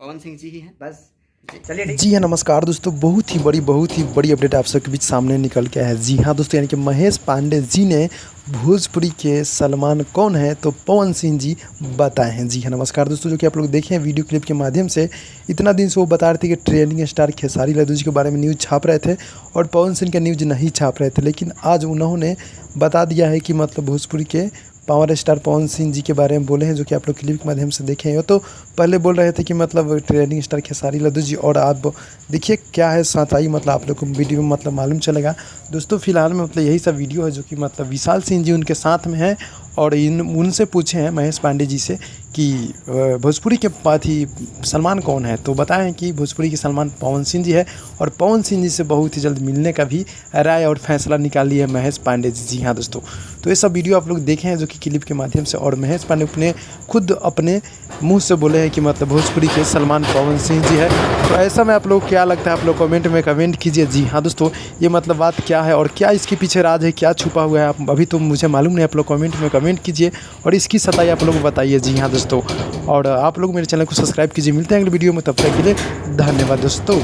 पवन सिंह जी ही हैं बस। चलिए जी हाँ, नमस्कार दोस्तों। बहुत ही बड़ी अपडेट आप सबके बीच सामने निकल के है। जी हाँ दोस्तों, यानी कि महेश पांडे जी ने भोजपुरी के सलमान कौन है तो पवन सिंह जी बताए हैं। जी हाँ, नमस्कार दोस्तों। जो कि आप लोग देखे हैं वीडियो क्लिप के माध्यम से, इतना दिन से वो बता रहे थे कि ट्रेंडिंग स्टार खेसारी लाल जी के बारे में न्यूज़ छाप रहे थे और पवन सिंह का न्यूज़ नहीं छाप रहे थे, लेकिन आज उन्होंने बता दिया है कि मतलब भोजपुरी के पावर स्टार पवन सिंह जी के बारे में बोले हैं, जो कि आप लोग क्लिप के माध्यम से देखे हैं। तो पहले बोल रहे थे कि मतलब ट्रेंडिंग स्टार खेसारी लाल जी, और आप देखिए क्या है सच्चाई, मतलब आप लोग को वीडियो में मतलब मालूम चलेगा दोस्तों। फिलहाल में मतलब यही सब वीडियो है जो कि मतलब विशाल सिंह जी उनके साथ में है और उनसे पूछे हैं महेश पांडे जी से कि भोजपुरी के पाथी सलमान कौन है, तो बताएं कि भोजपुरी के सलमान पवन सिंह जी है और पवन सिंह जी से बहुत ही जल्द मिलने का भी राय और फैसला निकाली है महेश पांडे जी। जी हाँ दोस्तों, तो ये सब वीडियो आप लोग देखे हैं जो कि क्लिप के माध्यम से, और महेश पांडे अपने खुद अपने मुंह से बोले हैं कि मतलब भोजपुरी के सलमान पवन सिंह जी है। तो ऐसा में आप लोग क्या लगता है, आप लोग कमेंट में कमेंट कीजिए। जी हाँ दोस्तों, ये मतलब बात क्या है और क्या इसके पीछे राज है, क्या छुपा हुआ है, आप अभी तो मुझे मालूम नहीं। आप लोग कमेंट में कमेंट कीजिए और इसकी सच्चाई आप लोग बताइए। जी हाँ दोस्तों, और आप लोग मेरे चैनल को सब्सक्राइब कीजिए। मिलते हैं अगले वीडियो में, तब तक के लिए धन्यवाद दोस्तों।